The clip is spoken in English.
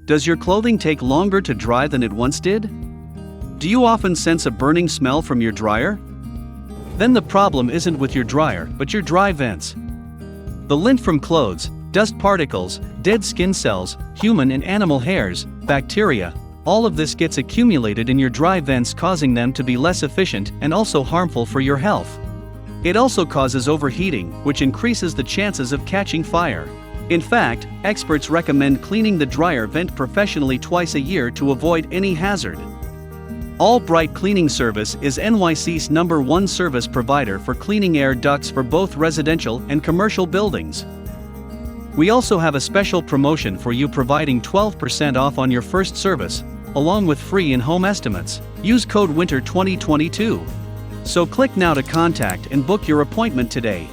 Does your clothing take longer to dry than it once did? Do you often sense a burning smell from your dryer? Then the problem isn't with your dryer, but your dry vents. The lint from clothes, dust particles, dead skin cells, human and animal hairs, bacteria, all of this gets accumulated in your dry vents, causing them to be less efficient and also harmful for your health. It also causes overheating, which increases the chances of catching fire. In fact, experts recommend cleaning the dryer vent professionally twice a year to avoid any hazard. All Bright Cleaning Service is NYC's #1 service provider for cleaning air ducts for both residential and commercial buildings. We also have a special promotion for you, providing 12% off on your first service, along with free in-home estimates. Use code WINTER2022. So click now to contact and book your appointment today.